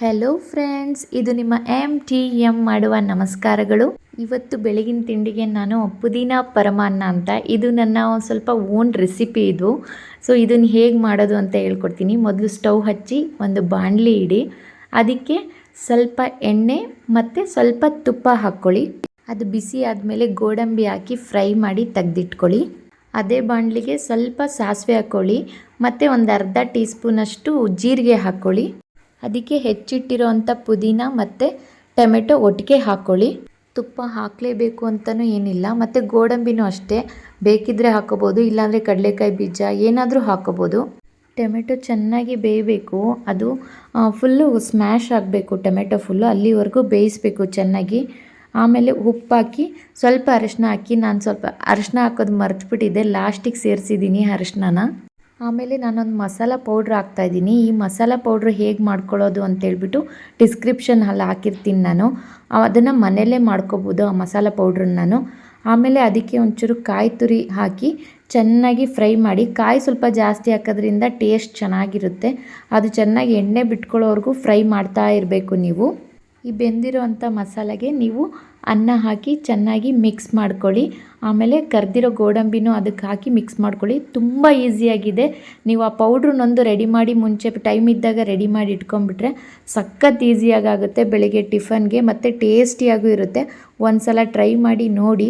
Hello friends, ಇದು ನಿಮ್ಮ MTM ಮಾಡುವ ನಮಸ್ಕಾರಗಳು. ಇವತ್ತು ಬೆಳಗಿನ ತಿಂಡಿಗೆ ನಾನು ಪುದೀನ ಪರಮಾನ್ನ ಅಂತ, ಇದು ನನ್ನ ಸ್ವಲ್ಪ ಓನ್ ರೆಸಿಪಿ ಇದು. ಸೊ ಇದನ್ನು ಹೇಗೆ ಮಾಡೋದು ಅಂತ ಹೇಳ್ಕೊಡ್ತೀನಿ. ಮೊದಲು ಸ್ಟವ್ ಹಚ್ಚಿ ಒಂದು ಬಾಣಲಿ ಇಡಿ, ಅದಕ್ಕೆ ಸ್ವಲ್ಪ ಎಣ್ಣೆ ಮತ್ತು ಸ್ವಲ್ಪ ತುಪ್ಪ ಹಾಕ್ಕೊಳ್ಳಿ. ಅದು ಬಿಸಿ ಆದಮೇಲೆ ಗೋಡಂಬಿ ಹಾಕಿ ಫ್ರೈ ಮಾಡಿ ತೆಗೆದಿಟ್ಕೊಳ್ಳಿ. ಅದೇ ಬಾಣಲಿಗೆ ಸ್ವಲ್ಪ ಸಾಸಿವೆ ಹಾಕ್ಕೊಳ್ಳಿ ಮತ್ತು ಒಂದು ಅರ್ಧ ಟೀ ಸ್ಪೂನಷ್ಟು ಜೀರಿಗೆ ಹಾಕ್ಕೊಳ್ಳಿ. ಅದಕ್ಕೆ ಹೆಚ್ಚಿಟ್ಟಿರೋ ಅಂಥ ಪುದೀನ ಮತ್ತು ಟೊಮೆಟೊ ಒಟ್ಟಿಗೆ ಹಾಕ್ಕೊಳ್ಳಿ. ತುಪ್ಪ ಹಾಕಲೇಬೇಕು ಅಂತಲೂ ಏನಿಲ್ಲ, ಮತ್ತು ಗೋಡಂಬಿನೂ ಅಷ್ಟೇ, ಬೇಕಿದ್ದರೆ ಹಾಕೋಬೋದು, ಇಲ್ಲಾಂದರೆ ಕಡಲೆಕಾಯಿ ಬೀಜ ಏನಾದರೂ ಹಾಕೋಬೋದು. ಟೊಮೆಟೊ ಚೆನ್ನಾಗಿ ಬೇಯಬೇಕು, ಅದು ಫುಲ್ಲು ಸ್ಮ್ಯಾಶ್ ಆಗಬೇಕು. ಟೊಮೆಟೊ ಫುಲ್ಲು ಅಲ್ಲಿವರೆಗೂ ಬೇಯಿಸಬೇಕು ಚೆನ್ನಾಗಿ. ಆಮೇಲೆ ಉಪ್ಪು ಹಾಕಿ ಸ್ವಲ್ಪ ಅರಿಶಿನ ಹಾಕಿ, ನಾನು ಸ್ವಲ್ಪ ಅರಿಶಿನ ಹಾಕೋದು ಮರ್ತುಬಿಟ್ಟಿದ್ದೆ, ಲಾಸ್ಟಿಗೆ ಸೇರಿಸಿದ್ದೀನಿ ಅರಿಶಿನ. ಆಮೇಲೆ ನಾನೊಂದು ಮಸಾಲ ಪೌಡ್ರ್ ಹಾಕ್ತಾಯಿದ್ದೀನಿ. ಈ ಮಸಾಲ ಪೌಡ್ರ್ ಹೇಗೆ ಮಾಡ್ಕೊಳ್ಳೋದು ಅಂತೇಳ್ಬಿಟ್ಟು ಡಿಸ್ಕ್ರಿಪ್ಷನಲ್ಲಿ ಹಾಕಿರ್ತೀನಿ ನಾನು, ಅದನ್ನು ಮನೆಯಲ್ಲೇ ಮಾಡ್ಕೋಬೋದು ಆ ಮಸಾಲ ಪೌಡ್ರನ್ನ ನಾನು. ಆಮೇಲೆ ಅದಕ್ಕೆ ಒಂಚೂರು ಕಾಯಿ ತುರಿ ಹಾಕಿ ಚೆನ್ನಾಗಿ ಫ್ರೈ ಮಾಡಿ. ಕಾಯಿ ಸ್ವಲ್ಪ ಜಾಸ್ತಿ ಹಾಕೋದ್ರಿಂದ ಟೇಸ್ಟ್ ಚೆನ್ನಾಗಿರುತ್ತೆ. ಅದು ಚೆನ್ನಾಗಿ ಎಣ್ಣೆ ಬಿಟ್ಕೊಳ್ಳೋವರೆಗೂ ಫ್ರೈ ಮಾಡ್ತಾ ಇರಬೇಕು ನೀವು. ಈ ಬೆಂದಿರೋ ಅಂಥ ಮಸಾಲೆಗೆ ನೀವು ಅನ್ನ ಹಾಕಿ ಚೆನ್ನಾಗಿ ಮಿಕ್ಸ್ ಮಾಡ್ಕೊಳ್ಳಿ. ಆಮೇಲೆ ಕರ್ದಿರೋ ಗೋಡಂಬಿನೂ ಅದಕ್ಕೆ ಹಾಕಿ ಮಿಕ್ಸ್ ಮಾಡ್ಕೊಳ್ಳಿ. ತುಂಬ ಈಸಿಯಾಗಿದೆ. ನೀವು ಆ ಪೌಡ್ರನ್ನೊಂದು ರೆಡಿ ಮಾಡಿ ಮುಂಚೆ ಟೈಮ್ ಇದ್ದಾಗ ರೆಡಿ ಮಾಡಿ ಇಟ್ಕೊಂಡ್ಬಿಟ್ರೆ ಸಖತ್ ಈಸಿಯಾಗುತ್ತೆ ಬೆಳಿಗ್ಗೆ ಟಿಫನ್ಗೆ, ಮತ್ತು ಟೇಸ್ಟಿಯಾಗೂ ಇರುತ್ತೆ. ಒಂದು ಸಲ ಟ್ರೈ ಮಾಡಿ ನೋಡಿ.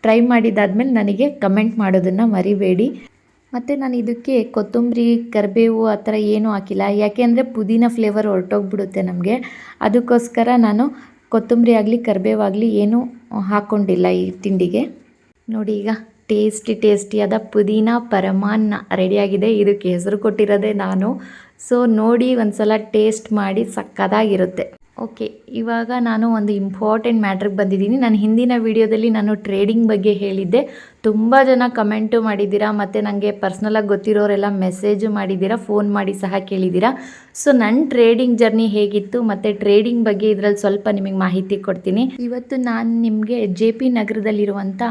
ಟ್ರೈ ಮಾಡಿದಾದ್ಮೇಲೆ ನನಗೆ ಕಮೆಂಟ್ ಮಾಡೋದನ್ನು ಮರಿಬೇಡಿ. ಮತ್ತು ನಾನು ಇದಕ್ಕೆ ಕೊತ್ತಂಬರಿ, ಕರಿಬೇವು ಆ ಥರ ಏನೂ ಹಾಕಿಲ್ಲ, ಯಾಕೆ ಅಂದರೆ ಪುದೀನ ಫ್ಲೇವರ್ ಹೊರಟೋಗ್ಬಿಡುತ್ತೆ ನಮಗೆ. ಅದಕ್ಕೋಸ್ಕರ ನಾನು ಕೊತ್ತಂಬರಿ ಆಗಲಿ ಕರಿಬೇವಾಗಲಿ ಏನೂ ಹಾಕ್ಕೊಂಡಿಲ್ಲ ಈ ತಿಂಡಿಗೆ. ನೋಡಿ, ಈಗ ಟೇಸ್ಟಿಯಾದ ಪುದೀನ ಪರಮಾನ್ನ ರೆಡಿಯಾಗಿದೆ. ಇದಕ್ಕೆ ಹೆಸರು ಕೊಟ್ಟಿರೋದೇ ನಾನು. ಸೊ ನೋಡಿ, ಒಂದು ಸಲ ಟೇಸ್ಟ್ ಮಾಡಿ, ಸಕ್ಕತ್ತಾಗಿರುತ್ತೆ. ಓಕೆ, ಇವಾಗ ನಾನು ಒಂದು ಇಂಪಾರ್ಟೆಂಟ್ ಮ್ಯಾಟ್ರಿಗೆ ಬಂದಿದ್ದೀನಿ. ನಾನು ಹಿಂದಿನ ವೀಡಿಯೋದಲ್ಲಿ ನಾನು ಟ್ರೇಡಿಂಗ್ ಬಗ್ಗೆ ಹೇಳಿದ್ದೆ. ತುಂಬ ಜನ ಕಮೆಂಟು ಮಾಡಿದ್ದೀರಾ, ಮತ್ತು ನನಗೆ ಪರ್ಸ್ನಲಾಗಿ ಗೊತ್ತಿರೋರೆಲ್ಲ ಮೆಸೇಜು ಮಾಡಿದ್ದೀರಾ, ಫೋನ್ ಮಾಡಿ ಸಹ ಕೇಳಿದ್ದೀರಾ. ಸೊ ನನ್ನ ಟ್ರೇಡಿಂಗ್ ಜರ್ನಿ ಹೇಗಿತ್ತು ಮತ್ತು ಟ್ರೇಡಿಂಗ್ ಬಗ್ಗೆ ಇದರಲ್ಲಿ ಸ್ವಲ್ಪ ನಿಮಗೆ ಮಾಹಿತಿ ಕೊಡ್ತೀನಿ. ಇವತ್ತು ನಾನು ನಿಮಗೆ JP ನಗರದಲ್ಲಿರುವಂಥ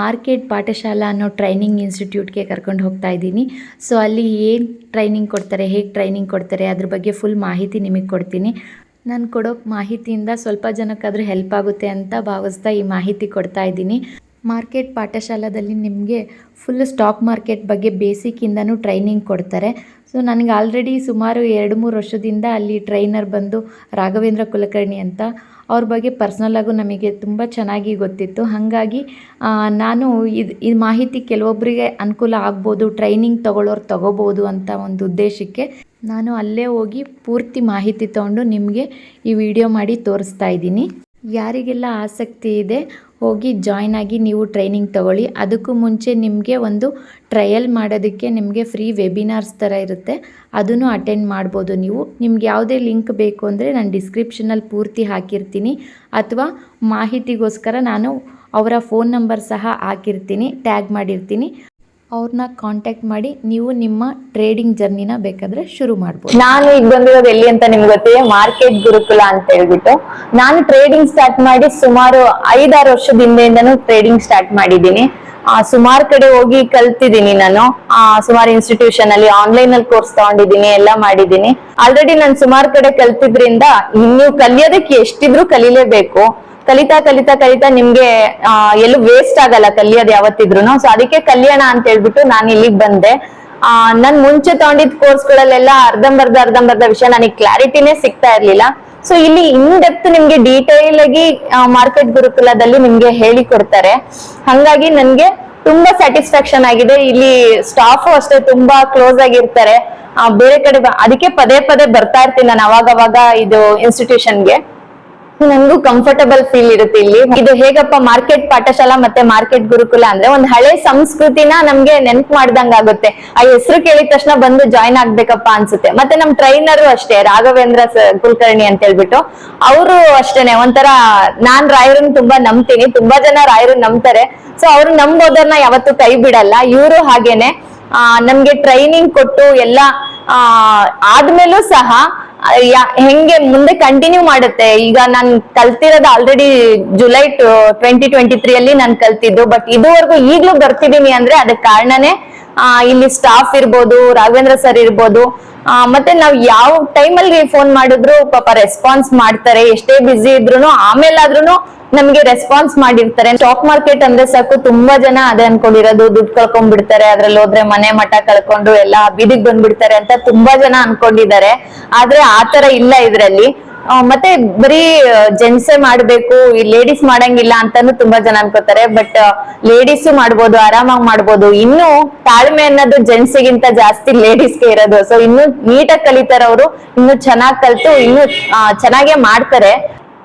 ಮಾರ್ಕೆಟ್ ಪಾಠಶಾಲಾ ಅನ್ನೋ ಟ್ರೈನಿಂಗ್ ಇನ್ಸ್ಟಿಟ್ಯೂಟ್ಗೆ ಕರ್ಕೊಂಡು ಹೋಗ್ತಾ ಇದ್ದೀನಿ. ಸೊ ಅಲ್ಲಿ ಏನು ಟ್ರೈನಿಂಗ್ ಕೊಡ್ತಾರೆ, ಹೇಗೆ ಟ್ರೈನಿಂಗ್ ಕೊಡ್ತಾರೆ, ಅದ್ರ ಬಗ್ಗೆ ಫುಲ್ ಮಾಹಿತಿ ನಿಮಗೆ ಕೊಡ್ತೀನಿ. ನಾನು ಕೊಡೋ ಮಾಹಿತಿಯಿಂದ ಸ್ವಲ್ಪ ಜನಕ್ಕಾದರೂ ಹೆಲ್ಪ್ ಆಗುತ್ತೆ ಅಂತ ಭಾವಿಸ್ತಾ ಈ ಮಾಹಿತಿ ಕೊಡ್ತಾ ಇದ್ದೀನಿ. ಮಾರ್ಕೆಟ್ ಪಾಠಶಾಲಾದಲ್ಲಿ ನಿಮಗೆ ಫುಲ್ ಸ್ಟಾಕ್ ಮಾರ್ಕೆಟ್ ಬಗ್ಗೆ ಬೇಸಿಕ್ಕಿಂದನೂ ಟ್ರೈನಿಂಗ್ ಕೊಡ್ತಾರೆ. ಸೊ ನನಗೆ ಆಲ್ರೆಡಿ ಸುಮಾರು 2-3 ವರ್ಷದಿಂದ ಅಲ್ಲಿ ಟ್ರೈನರ್ ಬಂದು ರಾಘವೇಂದ್ರ ಕುಲಕರ್ಣಿ ಅಂತ, ಅವ್ರ ಬಗ್ಗೆ ಪರ್ಸ್ನಲಾಗೂ ನಮಗೆ ತುಂಬ ಚೆನ್ನಾಗಿ ಗೊತ್ತಿತ್ತು. ಹಾಗಾಗಿ ನಾನು ಈ ಮಾಹಿತಿ ಕೆಲವೊಬ್ಬರಿಗೆ ಅನುಕೂಲ ಆಗ್ಬೋದು, ಟ್ರೈನಿಂಗ್ ತಗೋಬೋದು ಅಂತ ಒಂದು ಉದ್ದೇಶಕ್ಕೆ ನಾನು ಅಲ್ಲೇ ಹೋಗಿ ಪೂರ್ತಿ ಮಾಹಿತಿ ತೊಗೊಂಡು ನಿಮಗೆ ಈ ವಿಡಿಯೋ ಮಾಡಿ ತೋರಿಸ್ತಾ ಇದ್ದೀನಿ. ಯಾರಿಗೆಲ್ಲ ಆಸಕ್ತಿ ಇದೆ ಹೋಗಿ ಜಾಯ್ನ್ ಆಗಿ ನೀವು ಟ್ರೈನಿಂಗ್ ತಗೊಳ್ಳಿ. ಅದಕ್ಕೂ ಮುಂಚೆ ನಿಮಗೆ ಒಂದು ಟ್ರಯಲ್ ಮಾಡೋದಕ್ಕೆ ನಿಮಗೆ ಫ್ರೀ ವೆಬಿನಾರ್ಸ್ ಥರ ಇರುತ್ತೆ, ಅದನ್ನು ಅಟೆಂಡ್ ಮಾಡ್ಬೋದು ನೀವು. ನಿಮ್ಗೆ ಯಾವುದೇ ಲಿಂಕ್ ಬೇಕು ಅಂದರೆ ನಾನು ಡಿಸ್ಕ್ರಿಪ್ಷನಲ್ಲಿ ಪೂರ್ತಿ ಹಾಕಿರ್ತೀನಿ, ಅಥವಾ ಮಾಹಿತಿಗೋಸ್ಕರ ನಾನು ಅವರ ಫೋನ್ ನಂಬರ್ ಸಹ ಹಾಕಿರ್ತೀನಿ, ಟ್ಯಾಗ್ ಮಾಡಿರ್ತೀನಿ. ಅವ್ರನ್ನ ಕಾಂಟ್ಯಾಕ್ಟ್ ಮಾಡಿ ನೀವು ನಿಮ್ಮ ಟ್ರೇಡಿಂಗ್ ಜರ್ನಿನ ಬೇಕಾದ್ರೆ ಶುರು ಮಾಡ್ಬೋದು. ನಾನು ಈಗ ಬಂದಿರೋದು ಎಲ್ಲಿ ಅಂತ ನಿಮ್ಗೆ ಗೊತ್ತಿದೆ, ಮಾರ್ಕೆಟ್ ಗುರುಕುಲ ಅಂತ ಹೇಳ್ಬಿಟ್ಟು. ನಾನು ಟ್ರೇಡಿಂಗ್ ಸ್ಟಾರ್ಟ್ ಮಾಡಿ ಸುಮಾರು 5-6 ವರ್ಷದ ಹಿಂದೆಯಿಂದನೂ ಟ್ರೇಡಿಂಗ್ ಸ್ಟಾರ್ಟ್ ಮಾಡಿದ್ದೀನಿ. ಸುಮಾರು ಕಡೆ ಹೋಗಿ ಕಲ್ತಿದ್ದೀನಿ ನಾನು. ಸುಮಾರು ಇನ್ಸ್ಟಿಟ್ಯೂಷನ್ ಅಲ್ಲಿ ಆನ್ಲೈನ್ ಅಲ್ಲಿ ಕೋರ್ಸ್ ತಗೊಂಡಿದ್ದೀನಿ, ಎಲ್ಲ ಮಾಡಿದ್ದೀನಿ. ಆಲ್ರೆಡಿ ನಾನು ಸುಮಾರು ಕಡೆ ಕಲ್ತಿದ್ರಿಂದ ನೀವು ಕಲಿಯೋದಕ್ಕೆ ಎಷ್ಟಿದ್ರು ಕಲಿಲೇಬೇಕು. ಕಲಿತಾ ನಿಮ್ಗೆ ಎಲ್ಲೂ ವೇಸ್ಟ್ ಆಗಲ್ಲ ಕಲಿಯೋದು ಯಾವತ್ತಿದ್ರು. ಸೊ ಅದಕ್ಕೆ ಕಲಿಯೋಣ ಅಂತ ಹೇಳ್ಬಿಟ್ಟು ನಾನು ಇಲ್ಲಿಗೆ ಬಂದೆ. ನನ್ ಮುಂಚೆ ತಗೊಂಡಿದ್ ಕೋರ್ಸ್ಗಳಲ್ಲೆಲ್ಲ ಅರ್ಧಂಬರ್ಧ ವಿಷಯ ನನಗೆ ಕ್ಲಾರಿಟಿನೇ ಸಿಗ್ತಾ ಇರ್ಲಿಲ್ಲ. ಸೊ ಇಲ್ಲಿ ಇನ್ ಡೆಪ್ತ್ ನಿಮ್ಗೆ ಡೀಟೇಲ್ ಆಗಿ ಮಾರ್ಕೆಟ್ ಗುರುಕುಲದಲ್ಲಿ ನಿಮ್ಗೆ ಹೇಳಿ ಕೊಡ್ತಾರೆ. ಹಂಗಾಗಿ ನನ್ಗೆ ತುಂಬಾ ಸ್ಯಾಟಿಸ್ಫ್ಯಾಕ್ಷನ್ ಆಗಿದೆ. ಇಲ್ಲಿ ಸ್ಟಾಫ್ ಅಷ್ಟೇ ತುಂಬಾ ಕ್ಲೋಸ್ ಆಗಿರ್ತಾರೆ. ಬೇರೆ ಕಡೆ ಅದಕ್ಕೆ ಪದೇ ಬರ್ತಾ ಇರ್ತೀನಿ ನಾನು ಅವಾಗವಾಗ ಇದು ಇನ್ಸ್ಟಿಟ್ಯೂಷನ್ಗೆ. ನನಗೂ ಕಂಫರ್ಟಬಲ್ ಫೀಲ್ ಇರುತ್ತೆ ಇಲ್ಲಿ. ಇದು ಹೇಗಪ್ಪ ಮಾರ್ಕೆಟ್ ಪಾಠಶಾಲಾ ಮತ್ತೆ ಮಾರ್ಕೆಟ್ ಗುರುಕುಲ ಅಂದ್ರೆ ಒಂದು ಹಳೆ ಸಂಸ್ಕೃತಿನ ನಮ್ಗೆ ನೆನ್ಪು ಮಾಡ್ದಂಗ ಆಗುತ್ತೆ. ಆ ಹೆಸರು ಕೇಳಿದ ತಕ್ಷಣ ಬಂದು ಜಾಯ್ನ್ ಆಗ್ಬೇಕಪ್ಪ ಅನ್ಸುತ್ತೆ. ಮತ್ತೆ ನಮ್ ಟ್ರೈನರು ಅಷ್ಟೇ, ರಾಘವೇಂದ್ರ ಕುಲಕರ್ಣಿ ಅಂತ ಹೇಳ್ಬಿಟ್ಟು, ಅವರು ಅಷ್ಟೇನೆ ಒಂಥರ, ನಾನ್ ರಾಯರನ್ನ ತುಂಬಾ ನಂಬ್ತೀನಿ, ತುಂಬಾ ಜನ ರಾಯರನ್ನ ನಂಬ್ತಾರೆ. ಸೊ ಅವ್ರು ನಂಬೋದನ್ನ ಯಾವತ್ತೂ ಕೈ ಬಿಡಲ್ಲ. ಇವರು ಹಾಗೇನೆ ನಮ್ಗೆ ಟ್ರೈನಿಂಗ್ ಕೊಟ್ಟು ಎಲ್ಲ ಆದ್ಮೇಲೂ ಸಹ ಹೆಂಗೆ ಮುಂದೆ ಕಂಟಿನ್ಯೂ ಮಾಡುತ್ತೆ. ಈಗ ನಾನ್ ಕಲ್ತಿರೋದು ಆಲ್ರೆಡಿ ಜುಲೈ 2023 ಅಲ್ಲಿ ನಾನು ಕಲ್ತಿದ್ದು. ಬಟ್ ಇದುವರೆಗೂ ಈಗ್ಲೂ ಬರ್ತಿದೀನಿ ಅಂದ್ರೆ ಅದಕ್ಕೆ ಕಾರಣನೇ ಇಲ್ಲಿ ಸ್ಟಾಫ್ ಇರ್ಬೋದು, ರಾಘವೇಂದ್ರ ಸರ್ ಇರ್ಬೋದು, ಮತ್ತೆ ನಾವ್ ಯಾವ ಟೈಮಲ್ಲಿ ಫೋನ್ ಮಾಡಿದ್ರು ಪಾಪ ರೆಸ್ಪಾನ್ಸ್ ಮಾಡ್ತಾರೆ, ಎಷ್ಟೇ ಬಿಸಿ ಇದ್ರು ಆಮೇಲಾದ್ರೂ ನಮ್ಗೆ ರೆಸ್ಪಾನ್ಸ್ ಮಾಡಿರ್ತಾರೆ. ಸ್ಟಾಕ್ ಮಾರ್ಕೆಟ್ ಅಂದ್ರೆ ಸಾಕು ತುಂಬಾ ಜನ ಅದೇ ಅನ್ಕೊಂಡಿರೋದು, ದುಡ್ಡು ಕಳ್ಕೊಂಡ್ಬಿಡ್ತಾರೆ, ಅದ್ರಲ್ಲಿ ಹೋದ್ರೆ ಮನೆ ಮಠ ಕಳ್ಕೊಂಡು ಎಲ್ಲಾ ಬೀದಿಗೆ ಬಂದ್ಬಿಡ್ತಾರೆ ಅಂತ ತುಂಬಾ ಜನ ಅನ್ಕೊಂಡಿದ್ದಾರೆ. ಆದ್ರೆ ಆತರ ಇಲ್ಲ ಇದ್ರಲ್ಲಿ. ಮತ್ತೆ ಬರೀ ಜೆಂಟ್ಸೇ ಮಾಡ್ಬೇಕು, ಈ ಲೇಡೀಸ್ ಮಾಡಂಗಿಲ್ಲ ಅಂತಾನು ತುಂಬಾ ಜನ ಅನ್ಕೋತಾರೆ. ಬಟ್ ಲೇಡೀಸ್ ಮಾಡ್ಬೋದು, ಆರಾಮಾಗಿ ಮಾಡ್ಬೋದು. ಇನ್ನು ತಾಳ್ಮೆ ಅನ್ನೋದು ಜೆಂಟ್ಸಿಗಿಂತ ಜಾಸ್ತಿ ಲೇಡೀಸ್ಗೆ ಇರೋದು. ಸೊ ಇನ್ನು ನೀಟಾಗಿ ಕಲಿತಾರೆ ಅವರು, ಇನ್ನು ಚೆನ್ನಾಗಿ ಕಲ್ತು ಇನ್ನು ಚೆನ್ನಾಗೇ ಮಾಡ್ತಾರೆ.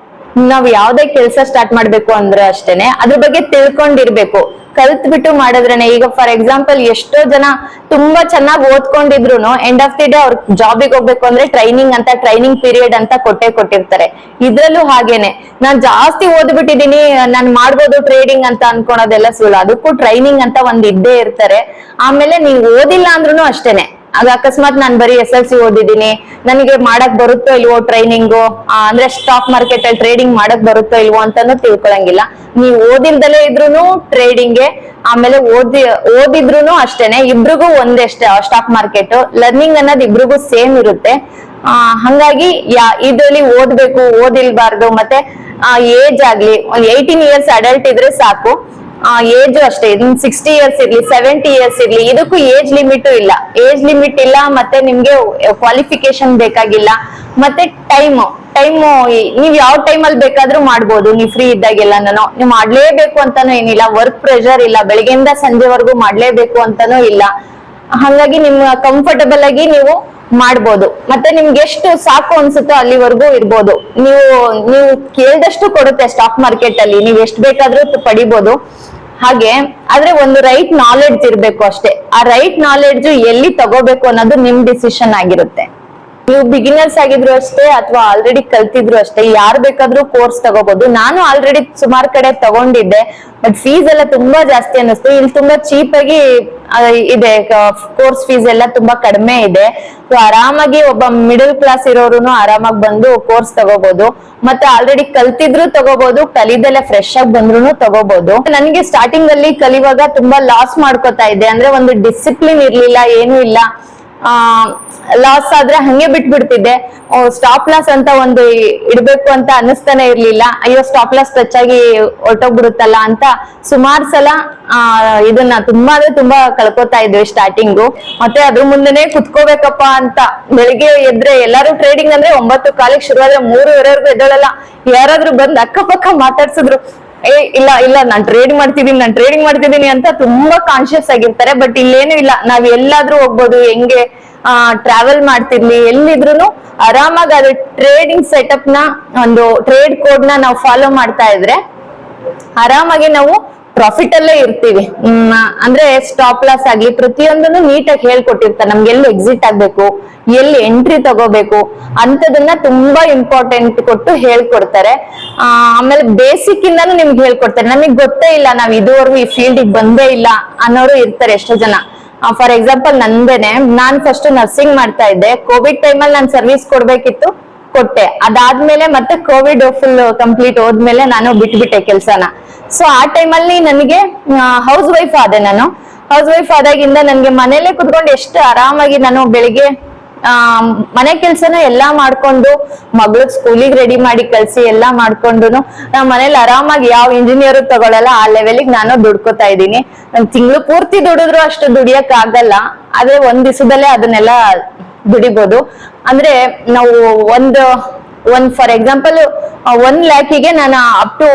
ನಾವ್ ಯಾವ್ದೇ ಕೆಲಸ ಸ್ಟಾರ್ಟ್ ಮಾಡ್ಬೇಕು ಅಂದ್ರೆ ಅಷ್ಟೇನೆ ಅದ್ರ ಬಗ್ಗೆ ತಿಳ್ಕೊಂಡಿರ್ಬೇಕು. ಕಲ್ತ್ ಬಿಟ್ಟು ಮಾಡಿದ್ರೇನೆ. ಈಗ ಫಾರ್ ಎಕ್ಸಾಂಪಲ್ ಎಷ್ಟೋ ಜನ ತುಂಬಾ ಚೆನ್ನಾಗಿ ಓದ್ಕೊಂಡಿದ್ರು ಎಂಡ್ ಆಫ್ ದಿ ಡೇ ಅವ್ರ ಜಾಬಿಗೆ ಹೋಗ್ಬೇಕು ಅಂದ್ರೆ ಟ್ರೈನಿಂಗ್ ಪೀರಿಯಡ್ ಅಂತ ಕೊಟ್ಟಿರ್ತಾರೆ. ಇದ್ರಲ್ಲೂ ಹಾಗೇನೆ, ನಾನ್ ಜಾಸ್ತಿ ಓದ್ಬಿಟ್ಟಿದೀನಿ, ನಾನ್ ಮಾಡ್ಬೋದು ಟ್ರೇಡಿಂಗ್ ಅಂತ ಅನ್ಕೊಳೋದೆಲ್ಲ ಸುಳ್ಳು. ಅದಕ್ಕೂ ಟ್ರೈನಿಂಗ್ ಅಂತ ಒಂದ್ ಇದ್ದೇ ಇರ್ತಾರೆ. ಆಮೇಲೆ ನೀವ್ ಓದಿಲ್ಲ ಅಂದ್ರೂ ಅಷ್ಟೇನೆ, ಆಗ ಅಕಸ್ಮಾತ್ ನಾನ್ ಬರೀ SLC ಓದಿದ್ದೀನಿ, ನನಗೆ ಮಾಡಕ್ ಬರುತ್ತೋ ಇಲ್ವೋ ಟ್ರೈನಿಂಗು, ಅಂದ್ರೆ ಸ್ಟಾಕ್ ಮಾರ್ಕೆಟ್ ಅಲ್ಲಿ ಟ್ರೇಡಿಂಗ್ ಮಾಡಕ್ ಬರುತ್ತೋ ಇಲ್ವೋ ಅಂತಾನು ತಿಳ್ಕೊಳಂಗಿಲ್ಲ. ನೀವು ಓದಿಲ್ದಲೇ ಇದ್ರೂನು ಟ್ರೇಡಿಂಗ್ಗೆ, ಆಮೇಲೆ ಓದಿದ್ರು ಅಷ್ಟೇನೆ, ಇಬ್ರಿಗೂ ಒಂದೇ ಸ್ಟಾಕ್ ಮಾರ್ಕೆಟ್ ಲರ್ನಿಂಗ್ ಅನ್ನೋದು ಇಬ್ರಿಗೂ ಸೇಮ್ ಇರುತ್ತೆ. ಹಂಗಾಗಿ ಇದ್ರಲ್ಲಿ ಓದ್ಬೇಕು, ಓದಿಲ್ಬಾರ್ದು. ಮತ್ತೆ ಏಜ್ ಆಗ್ಲಿ ಒಂದ್ 18 ಇಯರ್ಸ್ ಅಡಲ್ಟ್ ಇದ್ರೆ ಸಾಕು. ಏಜ್ ಅಷ್ಟೇ, 60 ಇಯರ್ಸ್ ಇರ್ಲಿ, 70 ಇಯರ್ಸ್ ಇರ್ಲಿ, ಇದಕ್ಕೂ ಏಜ್ ಲಿಮಿಟ್ ಇಲ್ಲ. ಮತ್ತೆ ನಿಮ್ಗೆ ಕ್ವಾಲಿಫಿಕೇಶನ್ ಬೇಕಾಗಿಲ್ಲ. ಮತ್ತೆ ಟೈಮ್ ನೀವ್ ಯಾವ ಟೈಮ್ ಅಲ್ಲಿ ಬೇಕಾದ್ರೂ ಮಾಡ್ಬೋದು. ನೀವ್ ಫ್ರೀ ಇದ್ದಾಗೆಲ್ಲ ನೀವು ಮಾಡ್ಲೇಬೇಕು ಅಂತಾನು ಏನಿಲ್ಲ. ವರ್ಕ್ ಪ್ರೆಷರ್ ಇಲ್ಲ, ಬೆಳಗ್ಗೆಯಿಂದ ಸಂಜೆವರೆಗೂ ಮಾಡ್ಲೇಬೇಕು ಅಂತಾನು ಇಲ್ಲ. ಹಾಗಾಗಿ ನಿಮ್ ಕಂಫರ್ಟಬಲ್ ಆಗಿ ನೀವು ಮಾಡ್ಬೋದು. ಮತ್ತೆ ನಿಮ್ಗೆ ಎಷ್ಟು ಸಾಕು ಅನ್ಸುತ್ತೋ ಅಲ್ಲಿವರೆಗೂ ಇರ್ಬೋದು. ನೀವು ಕೇಳ್ದಷ್ಟು ಕೊಡುತ್ತೆ ಸ್ಟಾಕ್ ಮಾರ್ಕೆಟ್ ಅಲ್ಲಿ, ನೀವ್ ಎಷ್ಟ್ ಬೇಕಾದ್ರೂ ಪಡಿಬೋದು. ಹಾಗೆ ಆದ್ರೆ ಒಂದು ರೈಟ್ ನಾಲೆಡ್ಜ್ ಇರ್ಬೇಕು ಅಷ್ಟೇ. ಆ ರೈಟ್ ನಾಲೆಡ್ಜ್ ಎಲ್ಲಿ ತಗೋಬೇಕು ಅನ್ನೋದು ನಿಮ್ ಡಿಸಿಷನ್ ಆಗಿರುತ್ತೆ. ನೀವು ಬಿಗಿನರ್ಸ್ ಆಗಿದ್ರು ಅಷ್ಟೇ ಅಥವಾ ಆಲ್ರೆಡಿ ಕಲ್ತಿದ್ರು ಅಷ್ಟೇ, ಯಾರು ಬೇಕಾದ್ರೂ ಕೋರ್ಸ್ ತಗೋಬಹುದು. ನಾನು ಆಲ್ರೆಡಿ ಸುಮಾರು ಕಡೆ ತಗೊಂಡಿದ್ದೆ, ಬಟ್ ಫೀಸ್ ಎಲ್ಲ ತುಂಬಾ ಜಾಸ್ತಿ ಅನ್ನಿಸ್ತು. ಇಲ್ಲಿ ತುಂಬಾ ಚೀಪ್ ಆಗಿ ಇದೆ, ಕೋರ್ಸ್ ಫೀಸ್ ಎಲ್ಲ ತುಂಬಾ ಕಡಿಮೆ ಇದೆ. ಸೊ ಆರಾಮಾಗಿ ಒಬ್ಬ ಮಿಡಲ್ ಕ್ಲಾಸ್ ಇರೋರು ಆರಾಮಾಗಿ ಬಂದು ಕೋರ್ಸ್ ತಗೋಬಹುದು. ಮತ್ತೆ ಆಲ್ರೆಡಿ ಕಲ್ತಿದ್ರು ತಗೋಬಹುದು, ಕಲಿದೆಲ್ಲ ಫ್ರೆಶ್ ಆಗಿ ಬಂದ್ರು ತಗೋಬಹುದು. ನನ್ಗೆ ಸ್ಟಾರ್ಟಿಂಗ್ ಅಲ್ಲಿ ಕಲಿಯುವಾಗ ತುಂಬಾ ಲಾಸ್ ಮಾಡ್ಕೋತಾ ಇದ್ದೆ. ಅಂದ್ರೆ ಒಂದು ಡಿಸಿಪ್ಲಿನ್ ಇರ್ಲಿಲ್ಲ, ಏನು ಇಲ್ಲ. ಲಾಸ್ ಆದ್ರೆ ಹಂಗೆ ಬಿಟ್ಬಿಡ್ತಿದ್ದೆ. ಸ್ಟಾಪ್ ಲಾಸ್ ಅಂತ ಒಂದು ಇಡ್ಬೇಕು ಅಂತ ಅನ್ನಿಸ್ತಾನೆ ಇರ್ಲಿಲ್ಲ. ಅಯ್ಯೋ ಸ್ಟಾಪ್ ಲಾಸ್ ಟಚ್ ಆಗಿ ಹೊರಟೋಗ್ಬಿಡುತ್ತಲ್ಲ ಅಂತ ಸುಮಾರು ಸಲ ಇದನ್ನ ತುಂಬಾ ಅಂದ್ರೆ ತುಂಬಾ ಕಳ್ಕೊತಾ ಇದ್ವಿ ಸ್ಟಾರ್ಟಿಂಗು. ಮತ್ತೆ ಅದ್ರ ಮುಂದೆನೆ ಕುತ್ಕೋಬೇಕಪ್ಪ ಅಂತ. ಬೆಳಿಗ್ಗೆ ಎದ್ರೆ ಎಲ್ಲಾರು ಟ್ರೇಡಿಂಗ್ ಅಂದ್ರೆ 9:15 ಶುರು ಆದ್ರೆ 3:30 ಎದ್ದಳಲ್ಲ. ಯಾರಾದ್ರೂ ಬಂದ್ ಅಕ್ಕಪಕ್ಕ ಮಾತಾಡ್ಸಿದ್ರು, ಇಲ್ಲ ನಾನ್ ಟ್ರೇಡಿಂಗ್ ಮಾಡ್ತಿದೀನಿ ಅಂತ ತುಂಬಾ ಕಾನ್ಶಿಯಸ್ ಆಗಿರ್ತಾರೆ. ಬಟ್ ಇಲ್ಲೇನು ಇಲ್ಲ, ನಾವ್ ಎಲ್ಲಾದ್ರೂ ಹೋಗ್ಬೋದು. ಹೆಂಗೆ ಟ್ರಾವೆಲ್ ಮಾಡ್ತಿರ್ಲಿ, ಎಲ್ಲಿದ್ರು ಆರಾಮಾಗಿ ಅದು ಟ್ರೇಡಿಂಗ್ ಸೆಟಪ್ ನ ಒಂದು ಟ್ರೇಡ್ ಕೋಡ್ ನ ನಾವು ಫಾಲೋ ಮಾಡ್ತಾ ಇದ್ರೆ ಆರಾಮಾಗಿ ನಾವು ಪ್ರಾಫಿಟ್ ಅಲ್ಲೇ ಇರ್ತೀವಿ. ಅಂದ್ರೆ ಸ್ಟಾಪ್ ಲಾಸ್ ಆಗ್ಲಿ ಪ್ರತಿಯೊಂದನ್ನು ನೀಟಾಗಿ ಹೇಳ್ಕೊಟ್ಟಿರ್ತಾರೆ. ನಮ್ಗೆ ಎಲ್ಲಿ ಎಕ್ಸಿಟ್ ಆಗ್ಬೇಕು, ಎಲ್ಲಿ ಎಂಟ್ರಿ ತಗೋಬೇಕು ಅಂತದನ್ನ ತುಂಬಾ ಇಂಪಾರ್ಟೆಂಟ್ ಕೊಟ್ಟು ಹೇಳ್ಕೊಡ್ತಾರೆ. ಆಮೇಲೆ ಬೇಸಿಕ್ ಇಂದಾನು ನಿಮ್ಗೆ ಹೇಳ್ಕೊಡ್ತಾರೆ. ನಮಗ್ ಗೊತ್ತೇ ಇಲ್ಲ, ನಾವ್ ಇದುವರೆಗೂ ಈ ಫೀಲ್ಡ್ ಬಂದೇ ಇಲ್ಲ ಅನ್ನೋರು ಇರ್ತಾರೆ ಎಷ್ಟೋ ಜನ. ಫಾರ್ ಎಕ್ಸಾಂಪಲ್ ನಂದೇನೆ, ನಾನ್ ಫಸ್ಟ್ ನರ್ಸಿಂಗ್ ಮಾಡ್ತಾ ಇದ್ದೆ. ಕೋವಿಡ್ ಟೈಮಲ್ಲಿ ನಾನು ಸರ್ವಿಸ್ ಕೊಟ್ಟೆ. ಅದಾದ್ಮೇಲೆ ಮತ್ತೆ ಕೋವಿಡ್ ಫುಲ್ ಕಂಪ್ಲೀಟ್ ಹೋದ್ಮೇಲೆ ನಾನು ಬಿಟ್ಬಿಟ್ಟೆ ಕೆಲ್ಸನ. ಸೊ ಆ ಟೈಮಲ್ಲಿ ನನಗೆ ಹೌಸ್ ವೈಫ್ ಆದೆ. ನಾನು ಹೌಸ್ ವೈಫ್ ಆದಾಗಿಂದ ನನ್ಗೆ ಮನೇಲೆ ಕುತ್ಕೊಂಡು ಎಷ್ಟು ಆರಾಮಾಗಿ ನಾನು ಬೆಳಿಗ್ಗೆ ಮನೆ ಕೆಲ್ಸನ ಎಲ್ಲಾ ಮಾಡ್ಕೊಂಡು, ಮಗಳು ಸ್ಕೂಲಿಗೆ ರೆಡಿ ಮಾಡಿ ಕಳ್ಸಿ ಎಲ್ಲಾ ಮಾಡ್ಕೊಂಡು ನಾ ಮನೇಲಿ ಆರಾಮಾಗಿ ಯಾವ ಇಂಜಿನಿಯರ್ ತಗೊಳಲ್ಲ ಆ ಲೆವೆಲ್ಗೆ ನಾನು ದುಡ್ಕೋತಾ ಇದ್ದೀನಿ. ನನ್ ತಿಂಗಳು ಪೂರ್ತಿ ದುಡಿದ್ರು ಅಷ್ಟು ದುಡಿಯಕ್ ಆಗಲ್ಲ, ಆದ್ರೆ ಒಂದ್ ದಿವಸದಲ್ಲೇ ಅದನ್ನೆಲ್ಲ ದುಡಿಬಹುದು. ಅಂದ್ರೆ ನಾವು ಒಂದ್ ಫಾರ್ ಎಕ್ಸಾಂಪಲ್ 1 lakhಗೆ ನಾನು ಅಪ್ ಟು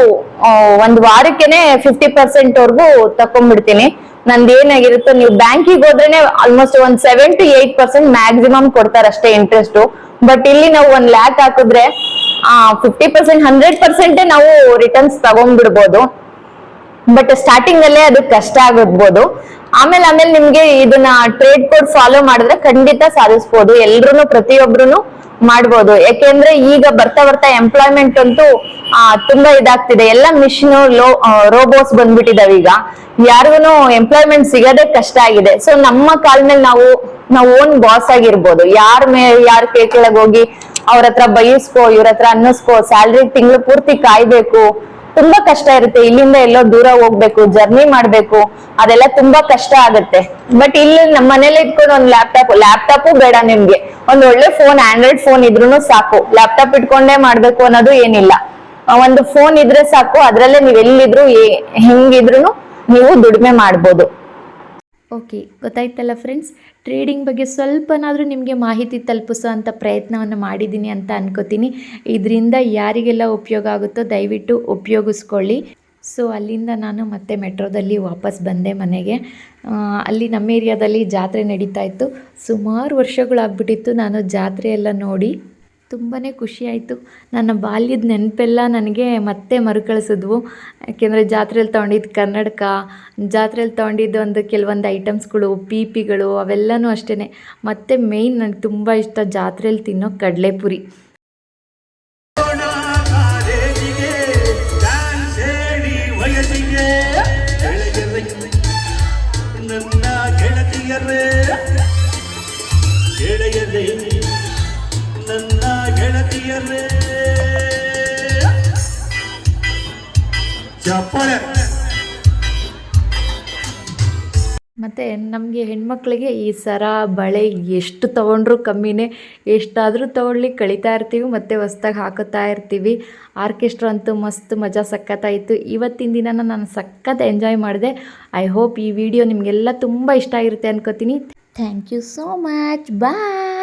ಒಂದ್ ವಾರಕ್ಕೆನೆ 50% ವರ್ಗೂ ತಕೊಂಡ್ಬಿಡ್ತೀನಿ. ನಂದು ಏನಾಗಿರುತ್ತೋ, ನೀವು ಬ್ಯಾಂಕಿಗೆ ಹೋದ್ರೇನೆ ಆಲ್ಮೋಸ್ಟ್ ಒಂದ್ 7 to 8% ಮ್ಯಾಕ್ಸಿಮಮ್ ಕೊಡ್ತಾರಷ್ಟೇ ಇಂಟ್ರೆಸ್ಟ್. ಬಟ್ ಇಲ್ಲಿ ನಾವು 1 lakh ಹಾಕಿದ್ರೆ 50% 100% ನಾವು ರಿಟರ್ನ್ಸ್ ತಗೊಂಡ್ಬಿಡ್ಬೋದು. ಬಟ್ ಸ್ಟಾರ್ಟಿಂಗ್ ಅಲ್ಲೇ ಅದು ಕಷ್ಟ ಆಗಬಹುದು. ಆಮೇಲೆ ನಿಮ್ಗೆ ಇದನ್ನ ಟ್ರೇಡ್ ಕೋಡ್ ಫಾಲೋ ಮಾಡಿದ್ರೆ ಖಂಡಿತ ಸಾಧಿಸ್ಬೋದು. ಎಲ್ರು ಪ್ರತಿಯೊಬ್ರು ಮಾಡ್ಬೋದು. ಯಾಕೆಂದ್ರೆ ಈಗ ಬರ್ತಾ ಎಂಪ್ಲಾಯ್ಮೆಂಟ್ ಅಂತೂ ತುಂಬಾ ಇದಾಗ್ತಿದೆ. ಎಲ್ಲ ಮಿಷಿನ್ ರೋಬೋಸ್ ಬಂದ್ಬಿಟ್ಟಿದಾವ. ಈಗ ಯಾರಿಗೂ ಎಂಪ್ಲಾಯ್ಮೆಂಟ್ ಸಿಗೋದೇ ಕಷ್ಟ ಆಗಿದೆ. ಸೊ ನಮ್ಮ ಕಾಲ ಮೇಲೆ ನಾವು ಓನ್ ಬಾಸ್ ಆಗಿರ್ಬೋದು. ಯಾರ ಕೆಳಗೆ ಹೋಗಿ ಅವ್ರ ಹತ್ರ ಬಯಸ್ಕೋ, ಇವ್ರ ಹತ್ರ ಅನ್ನಿಸ್ಕೋ, ಸ್ಯಾಲ್ರಿ ತಿಂಗಳು ಪೂರ್ತಿ ಕಾಯ್ಬೇಕು ತುಂಬಾ ಕಷ್ಟ ಇರುತ್ತೆ. ಇಲ್ಲಿಂದ ಎಲ್ಲೋ ದೂರ ಹೋಗ್ಬೇಕು, ಜರ್ನಿ ಮಾಡ್ಬೇಕು, ಅದೆಲ್ಲ ತುಂಬಾ ಕಷ್ಟ ಆಗುತ್ತೆ. ಬಟ್ ಇಲ್ಲಿ ನಮ್ಮ ಮನೇಲಿ ಇಟ್ಕೊಂಡು ಒಂದು ಲ್ಯಾಪ್ಟಾಪು ಬೇಡ ನಿಮ್ಗೆ, ಒಂದ್ ಒಳ್ಳೆ ಫೋನ್, ಆಂಡ್ರಾಯ್ಡ್ ಫೋನ್ ಇದ್ರೂನು ಸಾಕು. ಲ್ಯಾಪ್ಟಾಪ್ ಇಟ್ಕೊಂಡೇ ಮಾಡ್ಬೇಕು ಅನ್ನೋದು ಏನಿಲ್ಲ. ಒಂದು ಫೋನ್ ಇದ್ರೆ ಸಾಕು, ಅದ್ರಲ್ಲೇ ನೀವ್ ಎಲ್ಲಿದ್ರು ಹೆಂಗಿದ್ರು ನೀವು ದುಡಿಮೆ ಮಾಡ್ಬೋದು. ಓಕೆ, ಗೊತ್ತಾಯ್ತಲ್ಲ ಫ್ರೆಂಡ್ಸ್, ಟ್ರೇಡಿಂಗ್ ಬಗ್ಗೆ ಸ್ವಲ್ಪನಾದರೂ ನಿಮಗೆ ಮಾಹಿತಿ ತಲುಪಿಸೋ ಅಂಥ ಪ್ರಯತ್ನವನ್ನು ಮಾಡಿದ್ದೀನಿ ಅಂತ ಅನ್ಕೋತೀನಿ. ಇದರಿಂದ ಯಾರಿಗೆಲ್ಲ ಉಪಯೋಗ ಆಗುತ್ತೋ ದಯವಿಟ್ಟು ಉಪಯೋಗಿಸ್ಕೊಳ್ಳಿ. ಸೊ ಅಲ್ಲಿಂದ ನಾನು ಮತ್ತೆ ಮೆಟ್ರೋದಲ್ಲಿ ವಾಪಸ್ ಬಂದೆ ಮನೆಗೆ. ಅಲ್ಲಿ ನಮ್ಮ ಏರಿಯಾದಲ್ಲಿ ಜಾತ್ರೆ ನಡೀತಾ ಇತ್ತು. ಸುಮಾರು ವರ್ಷಗಳಾಗ್ಬಿಟ್ಟಿತ್ತು ನಾನು ಜಾತ್ರೆ ಎಲ್ಲ ನೋಡಿ. ತುಂಬಾ ಖುಷಿಯಾಯಿತು. ನನ್ನ ಬಾಲ್ಯದ ನೆನಪೆಲ್ಲ ನನಗೆ ಮತ್ತೆ ಮರುಕಳಿಸಿದ್ವು. ಯಾಕೆಂದರೆ ಜಾತ್ರೆಯಲ್ಲಿ ತೊಗೊಂಡಿದ್ದು ಕನ್ನಡಕ, ಜಾತ್ರೆಯಲ್ಲಿ ತೊಗೊಂಡಿದ್ದು ಕೆಲವೊಂದು ಐಟಮ್ಸ್ಗಳು, ಪಿಗಳು, ಅವೆಲ್ಲನೂ ಅಷ್ಟೇ. ಮತ್ತು ಮೇಯ್ನ್ ನನಗೆ ತುಂಬ ಇಷ್ಟ ಜಾತ್ರೆಯಲ್ಲಿ ತಿನ್ನೋ ಕಡಲೆಪುರಿ. ಮತ್ತು ನಮಗೆ ಹೆಣ್ಮಕ್ಳಿಗೆ ಈ ಸರ ಬಳೆ ಎಷ್ಟು ತೊಗೊಂಡ್ರೂ ಕಮ್ಮಿನೇ. ಎಷ್ಟಾದರೂ ತೊಗೊಳ್ಳಿ ಕಳೀತಾ ಇರ್ತೀವಿ ಮತ್ತು ಹೊಸ್ದಾಗಿ ಹಾಕೋತಾ ಇರ್ತೀವಿ. ಆರ್ಕೆಸ್ಟ್ರಾ ಅಂತೂ ಮಸ್ತ್ ಮಜಾ ಸಖತ್ತಾಯಿತು. ಇವತ್ತಿನ ದಿನನ ನಾನು ಸಖತ್ ಎಂಜಾಯ್ ಮಾಡಿದೆ. ಐ ಹೋಪ್ ಈ ವಿಡಿಯೋ ನಿಮಗೆಲ್ಲ ತುಂಬ ಇಷ್ಟ ಆಗಿರುತ್ತೆ ಅನ್ಕೋತೀನಿ. Thank you so much. Bye.